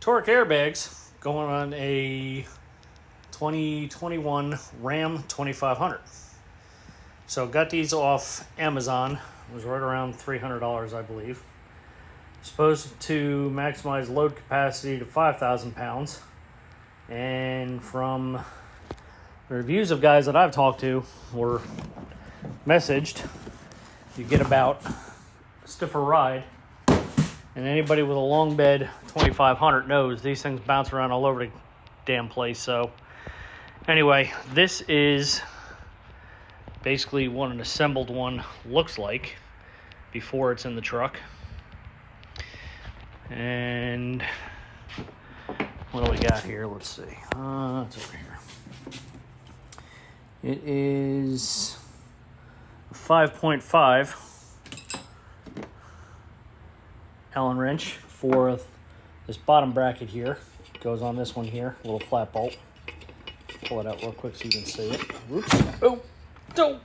torque airbags going on a 2021 Ram 2500. So got these off Amazon. It was right around $300, I believe. Supposed to maximize load capacity to 5,000 pounds. And from the reviews of guys that I've talked to or messaged, you get about a stiffer ride. And anybody with a long bed 2500 knows these things bounce around all over the damn place. So anyway, this is basically what an assembled one looks like before it's in the truck. And what do we got here? Let's see. It's over here. It is 5.5 Allen wrench for this bottom bracket here. It goes on this one here, a little flat bolt. Pull it out real quick so you can see it. Oops. Oh, no.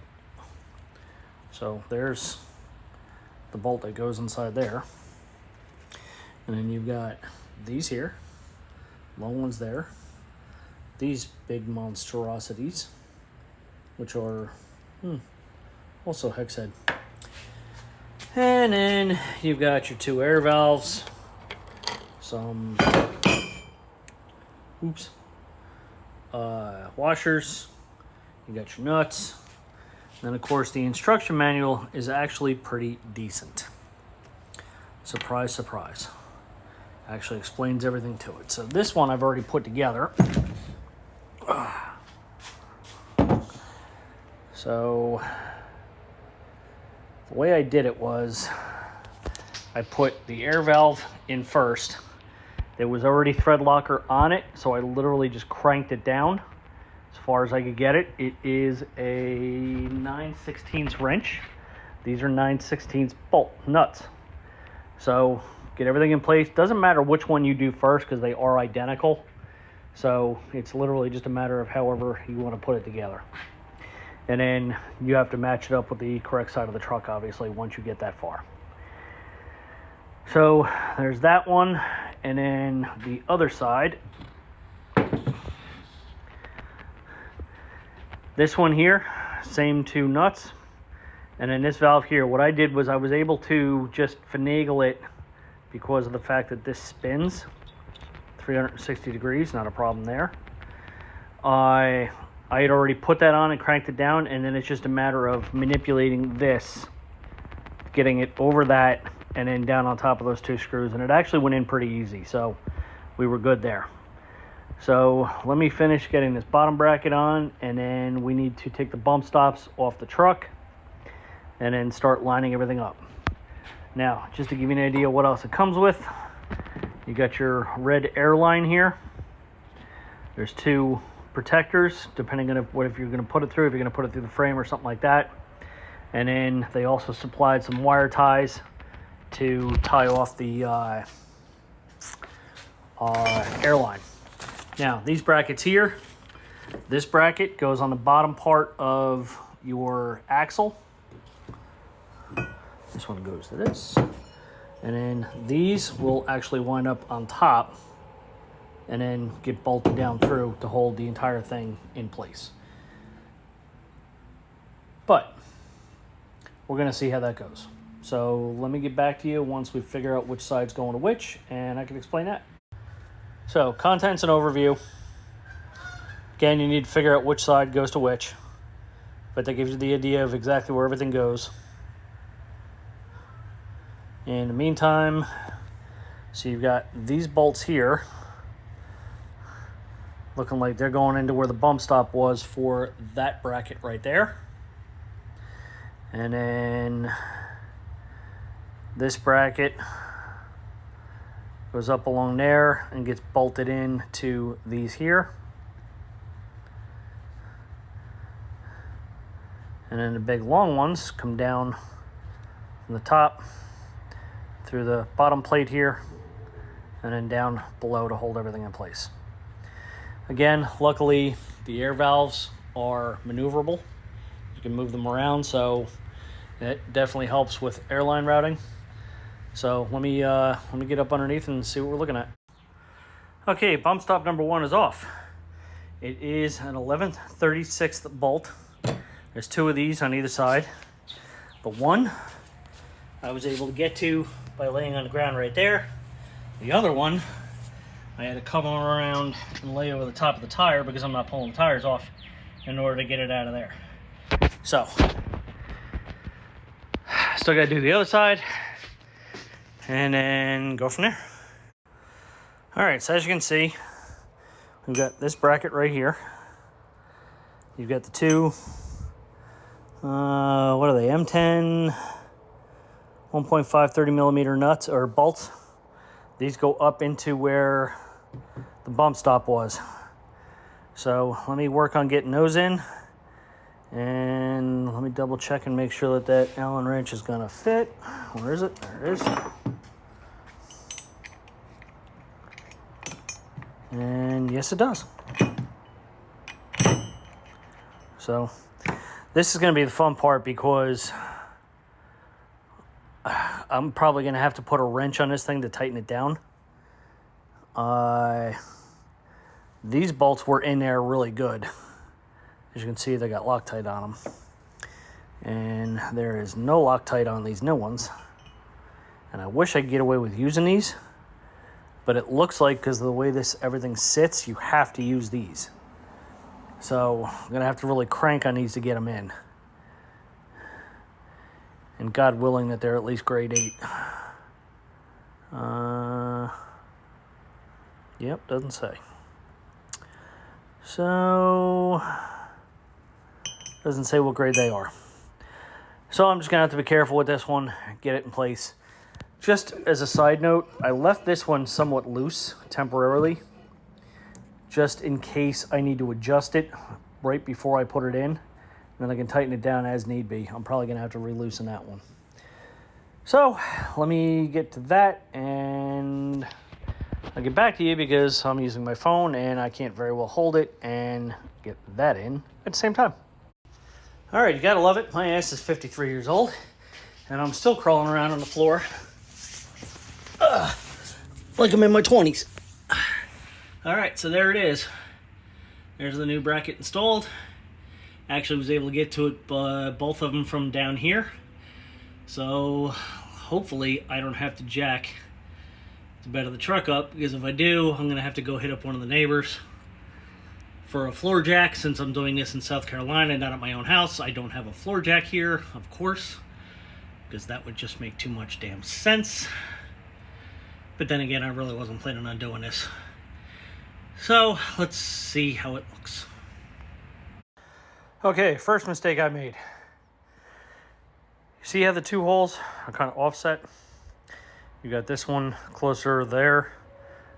So there's the bolt that goes inside there. And then you've got these here, long ones there. These big monstrosities, which are also hex head. And then you've got your two air valves, some washers, you got your nuts, and then of course the instruction manual is actually pretty decent. Surprise, surprise. Actually explains everything to it. So this one I've already put together. So the way I did it was I put the air valve in first. There was already thread locker on it, so I literally just cranked it down as far as I could get it. It is a 9/16 wrench. These are 9/16 bolt nuts. So get everything in place. Doesn't matter which one you do first because they are identical. So it's literally just a matter of however you want to put it together. And then you have to match it up with the correct side of the truck, obviously, once you get that far. So there's that one. And then the other side. This one here, same two nuts. And then this valve here, what I did was I was able to just finagle it because of the fact that this spins 360 degrees, not a problem there. I had already put that on and cranked it down, and then it's just a matter of manipulating this, getting it over that, and then down on top of those two screws, and it actually went in pretty easy, so we were good there. So let me finish getting this bottom bracket on, and then we need to take the bump stops off the truck, and then start lining everything up. Now, just to give you an idea what else it comes with, you got your red airline here. There's two protectors, depending on if you're going to put it through, if you're going to put it through the frame or something like that. And then they also supplied some wire ties to tie off the airline. Now, these brackets here, this bracket goes on the bottom part of your axle. This one goes to this. And then these will actually wind up on top and then get bolted down through to hold the entire thing in place. But we're gonna see how that goes. So let me get back to you once we figure out which side's going to which, and I can explain that. So contents and overview. Again, you need to figure out which side goes to which, but that gives you the idea of exactly where everything goes. In the meantime, so you've got these bolts here looking like they're going into where the bump stop was for that bracket right there. And then this bracket goes up along there and gets bolted in to these here. And then the big long ones come down from the top through the bottom plate here and then down below to hold everything in place. Again, luckily the air valves are maneuverable. You can move them around, so it definitely helps with airline routing. So let me get up underneath and see what we're looking at. Okay, bump stop number 1 is off. It is an 11/36 bolt. There's 2 of these on either side. The one I was able to get to by laying on the ground right there. The other one, I had to come around and lay over the top of the tire because I'm not pulling the tires off in order to get it out of there. So, still got to do the other side and then go from there. Alright, so as you can see, we've got this bracket right here. You've got the 2, what are they, M10 1.5 30 millimeter nuts or bolts. These go up into where the bump stop was. So let me work on getting those in, and let me double check and make sure that that Allen wrench is gonna fit. Where is it? There it is. And yes, it does. So this is gonna be the fun part because I'm probably going to have to put a wrench on this thing to tighten it down. These bolts were in there really good. As you can see, they got Loctite on them. And there is no Loctite on these new ones. And I wish I could get away with using these. But it looks like, because of the way everything sits, you have to use these. So I'm going to have to really crank on these to get them in. And God willing that they're at least grade 8. Yep, doesn't say. So, doesn't say what grade they are. So I'm just going to have to be careful with this one, get it in place. Just as a side note, I left this one somewhat loose temporarily, just in case I need to adjust it right before I put it in. Then I can tighten it down as need be. I'm probably going to have to re-loosen that one. So, let me get to that, and I'll get back to you because I'm using my phone, and I can't very well hold it and get that in at the same time. Alright, you gotta love it. My ass is 53 years old, and I'm still crawling around on the floor like I'm in my 20s. Alright, so there it is. There's the new bracket installed. Actually was able to get to it, both of them from down here. So hopefully I don't have to jack the bed of the truck up, because if I do, I'm going to have to go hit up one of the neighbors for a floor jack. Since I'm doing this in South Carolina, not at my own house, I don't have a floor jack here, of course, because that would just make too much damn sense. But then again, I really wasn't planning on doing this. So let's see how it looks. Okay, first mistake I made. See how the 2 holes are kind of offset? You got this one closer there,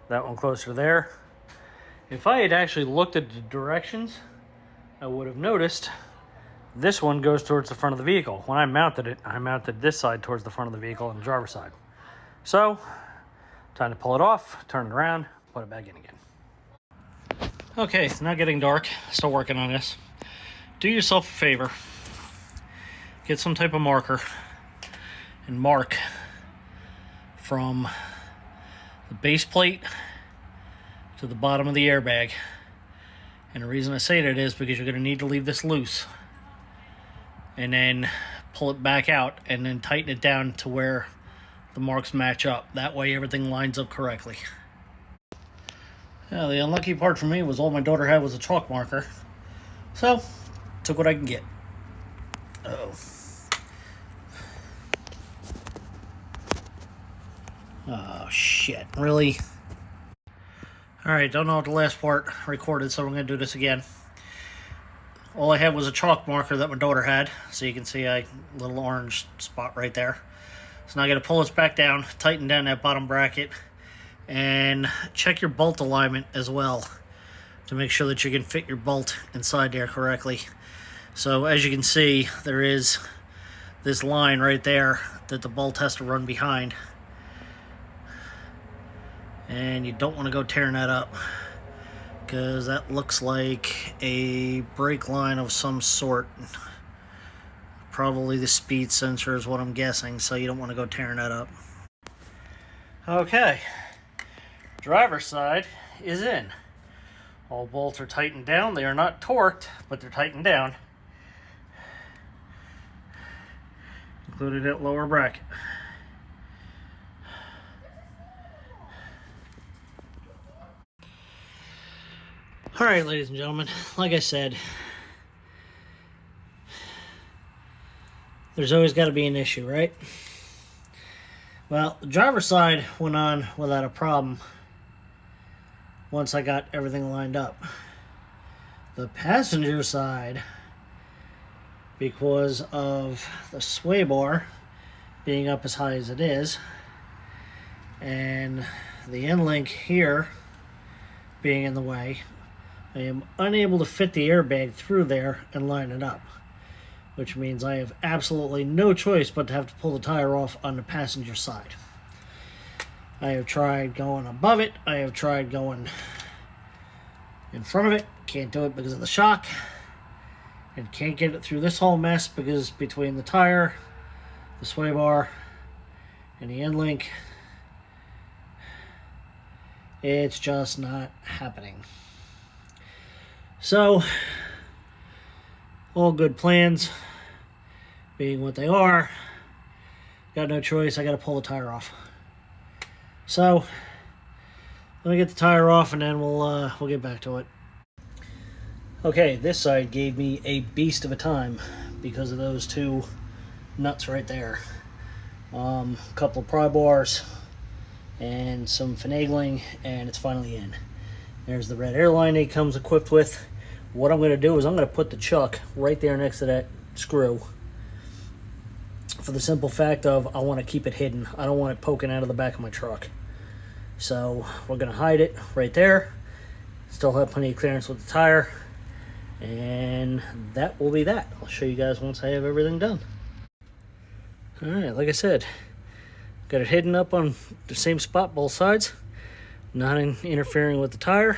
that one closer there. If I had actually looked at the directions, I would have noticed this one goes towards the front of the vehicle. When I mounted it, I mounted this side towards the front of the vehicle and the driver's side. So, time to pull it off, turn it around, put it back in again. Okay, it's now getting dark. Still working on this. Do yourself a favor. Get some type of marker and mark from the base plate to the bottom of the airbag. And the reason I say that is because you're going to need to leave this loose. And then pull it back out and then tighten it down to where the marks match up. That way everything lines up correctly. Yeah, the unlucky part for me was all my daughter had was a chalk marker. So, took what I can get. Oh, shit. Really? Alright, don't know if the last part recorded, so we're going to do this again. All I had was a chalk marker that my daughter had. So you can see a little orange spot right there. So now I got to pull this back down, tighten down that bottom bracket, and check your bolt alignment as well to make sure that you can fit your bolt inside there correctly. So as you can see, there is this line right there that the bolt has to run behind. And you don't want to go tearing that up, because that looks like a brake line of some sort. Probably the speed sensor is what I'm guessing, so you don't want to go tearing that up. Okay, driver's side is in. All bolts are tightened down. They are not torqued, but they're tightened down. Included that lower bracket. All right, ladies and gentlemen, like I said, there's always got to be an issue, right? Well, the driver's side went on without a problem once I got everything lined up. The passenger side, because of the sway bar being up as high as it is, and the end link here being in the way, I am unable to fit the airbag through there and line it up, which means I have absolutely no choice but to have to pull the tire off on the passenger side. I have tried going above it, I have tried going in front of it, can't do it because of the shock, and can't get it through this whole mess because between the tire, the sway bar, and the end link, it's just not happening. So, all good plans being what they are, got no choice, I got to pull the tire off. So, let me get the tire off and then we'll get back to it. Okay, this side gave me a beast of a time because of those two nuts right there. A couple of pry bars and some finagling, and it's finally in. There's the red airline it comes equipped with. What I'm going to do is I'm going to put the chuck right there next to that screw, for the simple fact of I want to keep it hidden. I don't want it poking out of the back of my truck. So we're going to hide it right there. Still have plenty of clearance with the tire. And that will be that. I'll show you guys once I have everything done. Alright, like I said, got it hidden up on the same spot, both sides. Not interfering with the tire,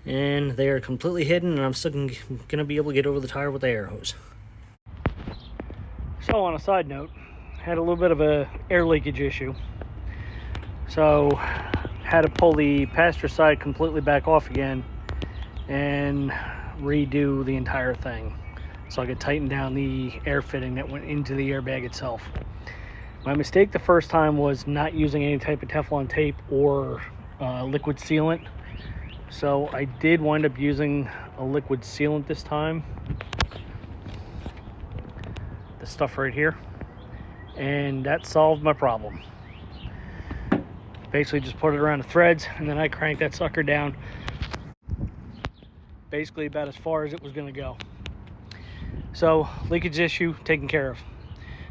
and they are completely hidden, and I'm still going to be able to get over the tire with the air hose. So on a side note, had a little bit of a air leakage issue, so had to pull the passenger side completely back off again and redo the entire thing so I could tighten down the air fitting that went into the airbag itself. My mistake the first time was not using any type of Teflon tape or liquid sealant. So I did wind up using a liquid sealant this time. This stuff right here. And that solved my problem. Basically just put it around the threads and then I cranked that sucker down. Basically about as far as it was going to go. So leakage issue taken care of.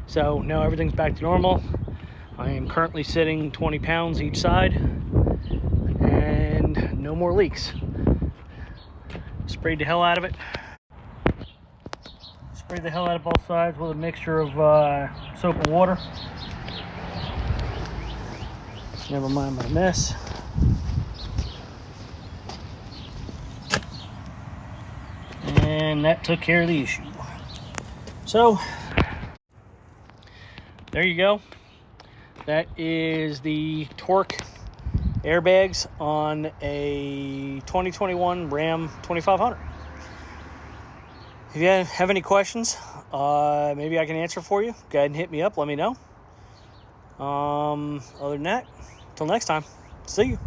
So now everything's back to normal. I am currently sitting 20 pounds each side and no more leaks. Sprayed the hell out of it. Sprayed the hell out of both sides with a mixture of soap and water. Never mind my mess. And that took care of the issue. So there you go. That is the torque airbags on a 2021 Ram 2500. If you have any questions, maybe I can answer for you. Go ahead and hit me up. Let me know. Other than that, until next time, see you.